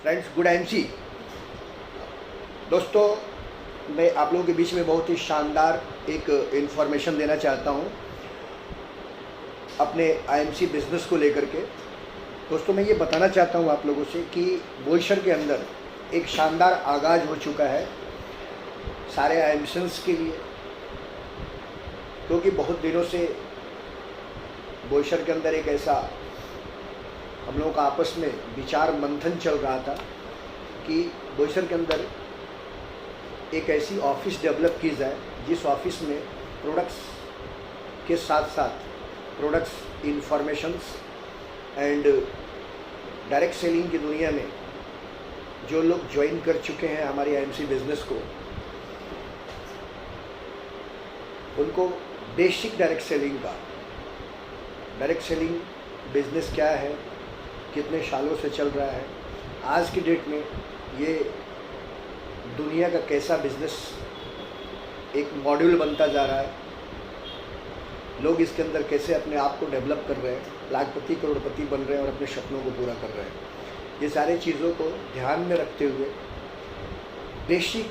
Friends, good MC दोस्तों, मैं आप लोगों के बीच में बहुत ही शानदार एक इन्फॉर्मेशन देना चाहता हूं अपने आईएमसी बिज़नेस को लेकर के। दोस्तों, मैं ये बताना चाहता हूं आप लोगों से कि बोईसर के अंदर एक शानदार आगाज़ हो चुका है सारे आईएमसीएंस के लिए, क्योंकि बहुत दिनों से बोईसर के अंदर एक ऐसा हम लोगों का आपस में विचार मंथन चल रहा था कि बोईसर के अंदर एक ऐसी ऑफिस डेवलप की जाए जिस ऑफिस में प्रोडक्ट्स के साथ साथ products informations and direct selling की दुनिया में जो लोग ज्वाइन कर चुके हैं हमारी आईएमसी बिज़नेस को, उनको बेसिक डायरेक्ट सेलिंग बिज़नेस क्या है, कितने सालों से चल रहा है, आज की डेट में ये दुनिया का कैसा बिज़नेस एक मॉड्यूल बनता जा रहा है, लोग इसके अंदर कैसे अपने आप को डेवलप कर रहे हैं, लाखपति करोड़पति बन रहे हैं और अपने सपनों को पूरा कर रहे हैं। ये सारी चीज़ों को ध्यान में रखते हुए बेसिक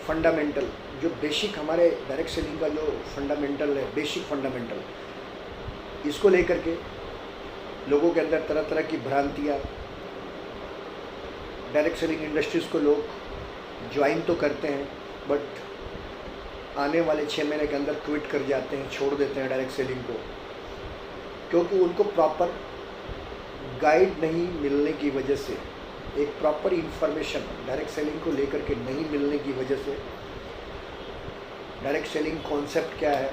फंडामेंटल, जो बेसिक हमारे डायरेक्ट सेलिंग का जो फंडामेंटल है, बेसिक फंडामेंटल, इसको लेकर के लोगों के अंदर तरह तरह की भ्रांतियाँ, डायरेक्ट सेलिंग इंडस्ट्रीज़ को लोग ज्वाइन तो करते हैं बट आने वाले 6 महीने के अंदर क्विट कर जाते हैं, छोड़ देते हैं डायरेक्ट सेलिंग को, क्योंकि उनको प्रॉपर गाइड नहीं मिलने की वजह से, एक प्रॉपर इंफॉर्मेशन डायरेक्ट सेलिंग को लेकर के नहीं मिलने की वजह से, डायरेक्ट सेलिंग कॉन्सेप्ट क्या है,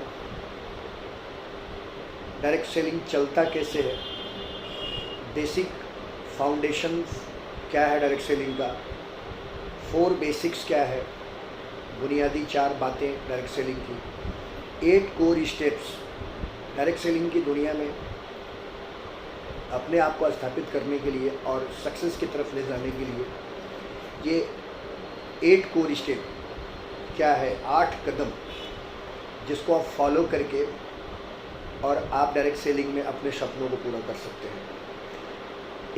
डायरेक्ट सेलिंग चलता कैसे है, बेसिक फाउंडेशन क्या है डायरेक्ट सेलिंग का, 4 बेसिक्स क्या है, बुनियादी 4 बातें डायरेक्ट सेलिंग की, 8 कोर स्टेप्स डायरेक्ट सेलिंग की दुनिया में अपने आप को स्थापित करने के लिए और सक्सेस की तरफ ले जाने के लिए, ये 8 कोर स्टेप क्या है, 8 कदम जिसको आप फॉलो करके और आप डायरेक्ट सेलिंग में अपने सपनों को पूरा कर सकते हैं।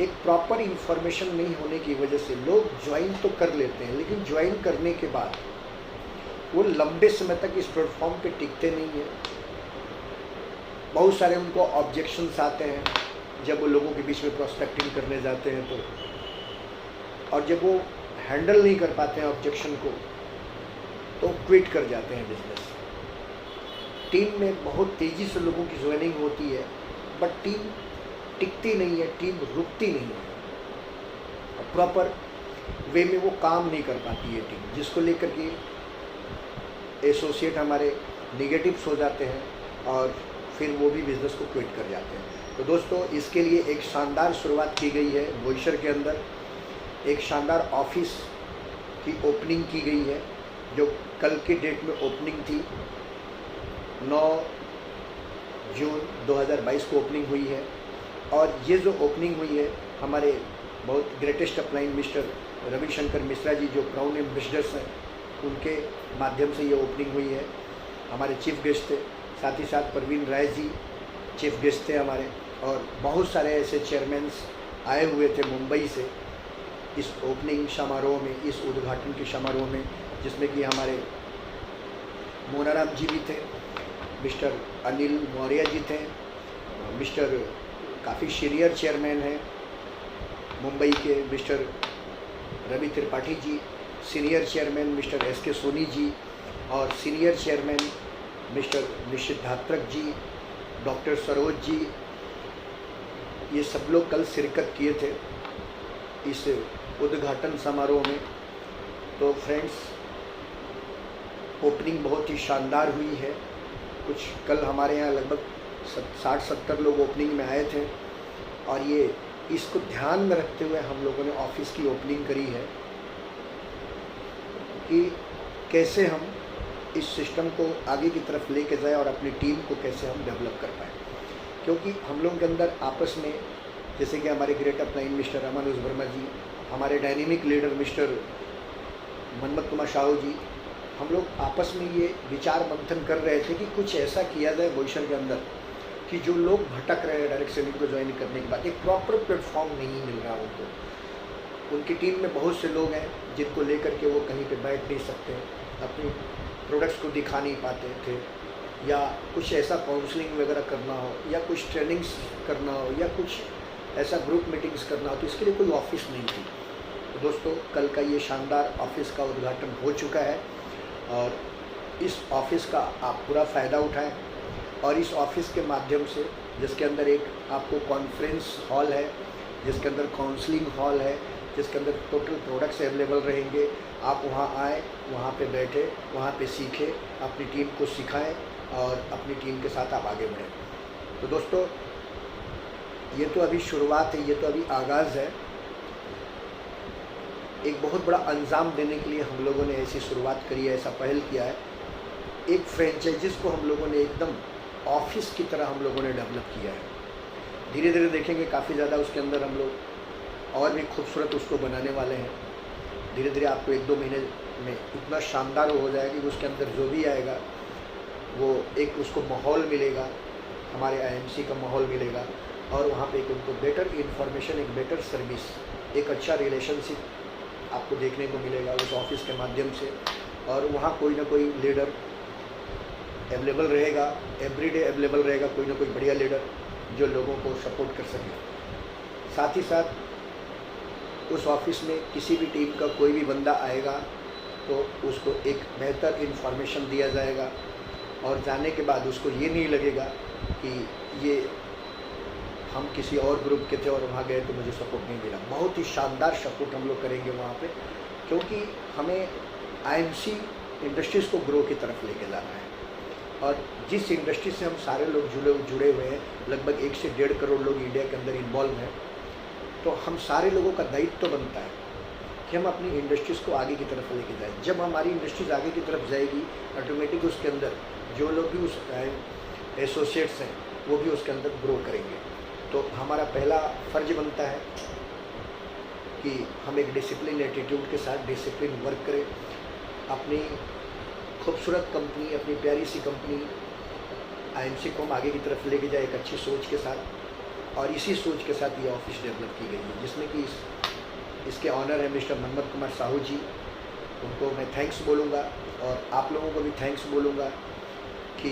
एक प्रॉपर इंफॉर्मेशन नहीं होने की वजह से लोग ज्वाइन तो कर लेते हैं, लेकिन ज्वाइन करने के बाद वो लंबे समय तक इस प्लेटफॉर्म पे टिकते नहीं हैं। बहुत सारे उनको ऑब्जेक्शंस आते हैं जब वो लोगों के बीच में प्रोस्पेक्टिंग करने जाते हैं और जब वो हैंडल नहीं कर पाते हैं ऑब्जेक्शन को तो क्विट कर जाते हैं बिजनेस। टीम में बहुत तेज़ी से लोगों की ज्वाइनिंग होती है बट टीम टिकती नहीं है, टीम रुकती नहीं है, प्रॉपर वे में वो काम नहीं कर पाती है टीम, जिसको लेकर के एसोसिएट हमारे निगेटिव्स हो जाते हैं और फिर वो भी बिज़नेस को क्विट कर जाते हैं। तो दोस्तों, इसके लिए एक शानदार शुरुआत की गई है बोईसर के अंदर, एक शानदार ऑफिस की ओपनिंग की गई है जो कल की डेट में ओपनिंग थी, 9 जून 2022 को ओपनिंग हुई है। और ये जो ओपनिंग हुई है हमारे बहुत greatest upline mister Ravishankar Mishra ji, जो क्राउन एम्बेसडर्स हैं, उनके माध्यम से ये ओपनिंग हुई है। हमारे चीफ गेस्ट थे, साथ ही साथ परवीन राय जी चीफ गेस्ट थे हमारे, और बहुत सारे ऐसे चेयरमैन्स आए हुए थे मुंबई से इस ओपनिंग समारोह में, इस उद्घाटन के समारोह में, जिसमें कि हमारे मोनाराम जी भी थे, मिस्टर अनिल मौर्य जी थे, मिस्टर काफ़ी सीनियर चेयरमैन हैं मुंबई के mister Ravi Tripathi ji, senior chairman mister S K. Soni ji, और सीनियर चेयरमैन मिस्टर निश्चित धात्रक जी, डॉक्टर सरोज जी, ये सब लोग कल शिरकत किए थे इस उद्घाटन समारोह में। तो फ्रेंड्स, ओपनिंग बहुत ही शानदार हुई है। कुछ कल हमारे यहाँ लगभग 60-70 लोग ओपनिंग में आए थे और ये इसको ध्यान में रखते हुए हम लोगों ने ऑफिस की ओपनिंग करी है कि कैसे हम इस सिस्टम को आगे की तरफ लेके जाए और अपनी टीम को कैसे हम डेवलप कर पाएँ, क्योंकि हम लोगों के अंदर आपस में, जैसे कि हमारे great upline mister Aman Verma ji, हमारे dynamic leader mister Manmath Kumar Sahu ji, हम लोग आपस में ये विचार मंथन कर रहे थे कि कुछ ऐसा किया जाए बोईसर के अंदर कि जो लोग भटक रहे हैं डायरेक्ट सेलिंग को ज्वाइन करने के बाद, एक प्रॉपर प्लेटफॉर्म नहीं मिल रहा उनको, उनकी टीम में बहुत से लोग हैं जिनको लेकर के वो कहीं पे बैठ नहीं सकते, अपनी प्रोडक्ट्स को दिखा नहीं पाते थे, या कुछ ऐसा काउंसलिंग वगैरह करना हो, या कुछ ट्रेनिंग्स करना हो, या कुछ ऐसा ग्रुप मीटिंग्स करना हो, तो इसके लिए कोई ऑफिस नहीं थी। तो दोस्तों, कल का ये शानदार ऑफिस का उद्घाटन हो चुका है और इस ऑफिस का आप पूरा फ़ायदा उठाएं। और इस ऑफिस के माध्यम से, जिसके अंदर एक आपको कॉन्फ्रेंस हॉल है, जिसके अंदर काउंसलिंग हॉल है, जिसके अंदर टोटल प्रोडक्ट्स अवेलेबल रहेंगे, आप वहाँ आए, वहाँ पे बैठे, वहाँ पे सीखें, अपनी टीम को सिखाएं और अपनी टीम के साथ आप आगे बढ़ें। तो दोस्तों, ये तो अभी शुरुआत है, ये तो अभी आगाज़ है। एक बहुत बड़ा अंजाम देने के लिए हम लोगों ने ऐसी शुरुआत करी है, ऐसा पहल किया है। एक फ्रेंचाइजीज़ को हम लोगों ने एकदम ऑफिस की तरह हम लोगों ने डेवलप किया है। धीरे धीरे देखेंगे काफ़ी ज़्यादा उसके अंदर हम लोग और भी खूबसूरत उसको बनाने वाले हैं। धीरे धीरे आपको 1-2 महीने में इतना शानदार हो जाएगा कि उसके अंदर जो भी आएगा वो एक उसको माहौल मिलेगा, हमारे आईएमसी का माहौल मिलेगा, और वहाँ पे एक उनको बेटर इन्फॉर्मेशन, एक बेटर सर्विस, एक अच्छा रिलेशनशिप आपको देखने को मिलेगा उस ऑफिस के माध्यम से। और वहाँ कोई ना कोई लीडर अवेलेबल रहेगा, एवरीडे अवेलेबल रहेगा कोई ना कोई बढ़िया लीडर जो लोगों को सपोर्ट कर सके। साथ ही साथ उस ऑफिस में किसी भी टीम का कोई भी बंदा आएगा तो उसको एक बेहतर इन्फॉर्मेशन दिया जाएगा, और जाने के बाद उसको ये नहीं लगेगा कि ये हम किसी और ग्रुप के थे और वहाँ गए तो मुझे सपोर्ट नहीं मिला। बहुत ही शानदार सपोर्ट हम लोग करेंगे वहाँ पे, क्योंकि हमें आईएमसी इंडस्ट्रीज़ को ग्रो की तरफ लेके जाना है। और जिस इंडस्ट्री से हम सारे लोग जुड़े हुए हैं, लगभग 1 से 1.5 करोड़ लोग इंडिया के अंदर इन्वॉल्व हैं, तो हम सारे लोगों का दायित्व तो बनता है कि हम अपनी इंडस्ट्रीज़ को आगे की तरफ लेके जाएं। जब हमारी इंडस्ट्रीज़ आगे की तरफ जाएगी, ऑटोमेटिक उसके अंदर जो लोग भी उस एसोसिएट्स हैं वो भी उसके अंदर ग्रो करेंगे। तो हमारा पहला फ़र्ज बनता है कि हम एक डिसिप्लिन एटीट्यूड के साथ डिसिप्लिन वर्क करें, अपनी खूबसूरत कंपनी, अपनी प्यारी सी कंपनी आईएमसी को हम आगे की तरफ लेके जाए एक अच्छी सोच के साथ। और इसी सोच के साथ ये ऑफिस डेवलप की गई है, जिसमें कि इसके ऑनर है मिस्टर मनमत कुमार साहू जी। उनको मैं थैंक्स बोलूँगा, और आप लोगों को भी थैंक्स बोलूँगा कि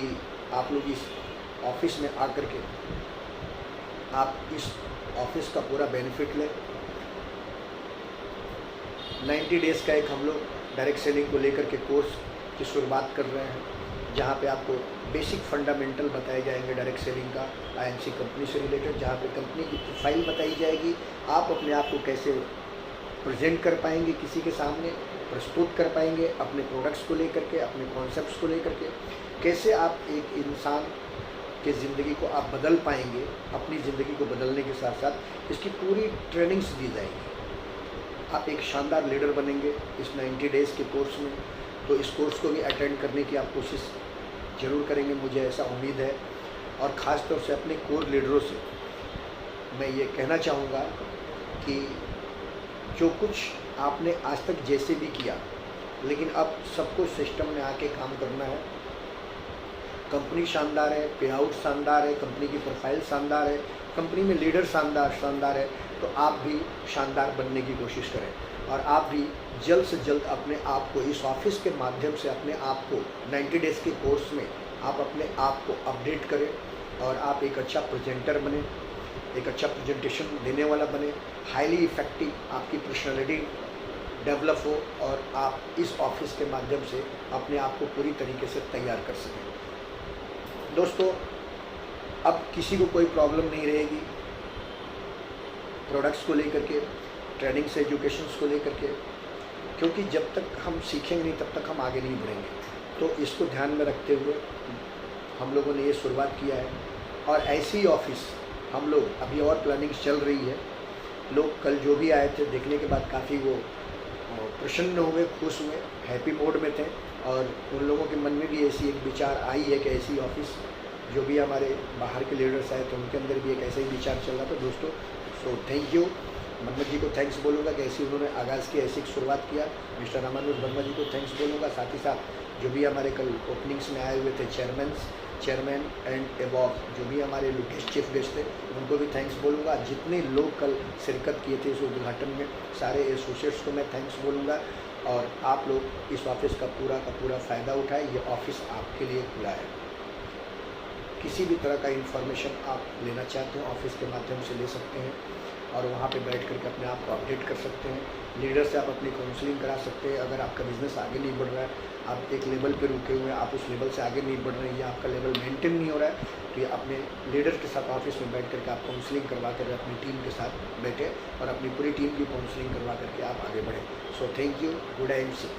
आप लोग इस ऑफिस में आकर के आप इस ऑफिस का पूरा बेनिफिट लें। 90 डेज़ का एक हम लोग डायरेक्ट सेलिंग को लेकर के कोर्स की शुरुआत कर रहे हैं, जहाँ पे आपको बेसिक फंडामेंटल बताए जाएंगे डायरेक्ट सेलिंग का, आईएमसी कंपनी से रिलेटेड, जहाँ पे कंपनी की प्रोफाइल बताई जाएगी, आप अपने आप को कैसे प्रेजेंट कर पाएंगे, किसी के सामने प्रस्तुत कर पाएंगे अपने प्रोडक्ट्स को लेकर के, अपने कॉन्सेप्ट्स को लेकर के, कैसे आप एक इंसान की ज़िंदगी को आप बदल पाएंगे, अपनी ज़िंदगी को बदलने के साथ साथ इसकी पूरी ट्रेनिंग्स दी जाएगी। आप एक शानदार लीडर बनेंगे इस 90 डेज़ के कोर्स में। तो इस कोर्स को भी अटेंड करने की आप कोशिश ज़रूर करेंगे, मुझे ऐसा उम्मीद है। और ख़ास तौर से अपने कोर लीडरों से मैं ये कहना चाहूँगा कि जो कुछ आपने आज तक जैसे भी किया, लेकिन अब सब कुछ सिस्टम में आके काम करना है। कंपनी शानदार है, पे आउट शानदार है, कंपनी की प्रोफाइल शानदार है, कंपनी में लीडर शानदार है, तो आप भी शानदार बनने की कोशिश करें। और आप भी जल्द से जल्द अपने आप को इस ऑफिस के माध्यम से अपने आप को 90 डेज़ के कोर्स में आप अपने आप को अपडेट करें, और आप एक अच्छा प्रेजेंटर बने, एक अच्छा प्रेजेंटेशन देने वाला बने, हाईली इफ़ेक्टिव आपकी पर्सनालिटी डेवलप हो, और आप इस ऑफिस के माध्यम से अपने आप को पूरी तरीके से तैयार कर सकें। दोस्तों, अब किसी को कोई प्रॉब्लम नहीं रहेगी प्रोडक्ट्स को लेकर के, ट्रेनिंग से एजुकेशंस को लेकर के, क्योंकि जब तक हम सीखेंगे नहीं तब तक हम आगे नहीं बढ़ेंगे। तो इसको ध्यान में रखते हुए हम लोगों ने ये शुरुआत किया है, और ऐसी ऑफिस हम लोग अभी और प्लानिंग चल रही है। लोग कल जो भी आए थे देखने के बाद काफ़ी वो प्रसन्न हुए, खुश हुए, हैप्पी मोड में थे, और उन लोगों के मन में भी ऐसी एक विचार आई है कि ऐसी ऑफिस, जो भी हमारे बाहर के लीडर्स आए तो उनके अंदर भी एक ऐसा ही विचार चल रहा था। दोस्तों, सो थैंक यू। मनमत जी को थैंक्स बोलूँगा कि ऐसी उन्होंने आगाज़ की, ऐसी शुरुआत किया। मिस्टर रामानुज वर्मा जी को थैंक्स बोलूँगा। साथ ही साथ जो भी हमारे कल ओपनिंग्स में आए हुए थे चेयरमैन्स, चेयरमैन एंड एबॉव जो भी हमारे गेस्ट चीफ गेस्ट थे उनको भी थैंक्स बोलूँगा। जितने लोग कल शिरकत किए थे इस उद्घाटन में सारे एसोसिएट्स को मैं थैंक्स बोलूँगा। और आप लोग इस ऑफिस का पूरा फ़ायदा उठाएं। ये ऑफिस आपके लिए खुला है। किसी भी तरह का इन्फॉर्मेशन आप लेना चाहते हो ऑफिस के माध्यम से ले सकते हैं और वहाँ पे बैठ करके अपने आप को अपडेट कर सकते हैं। लीडर से आप अपनी काउंसलिंग करा सकते हैं। अगर आपका बिज़नेस आगे नहीं बढ़ रहा है, आप एक लेवल पे रुके हुए हैं, आप उस लेवल से आगे नहीं बढ़ रहे हैं या आपका लेवल मेंटेन नहीं हो रहा है, तो ये अपने लीडर के साथ ऑफिस में बैठ करके आप काउंसलिंग करवा कर अपनी टीम के साथ बैठे और अपनी पूरी टीम की काउंसलिंग करवा करके आप आगे बढ़ें। So thank you, good and C.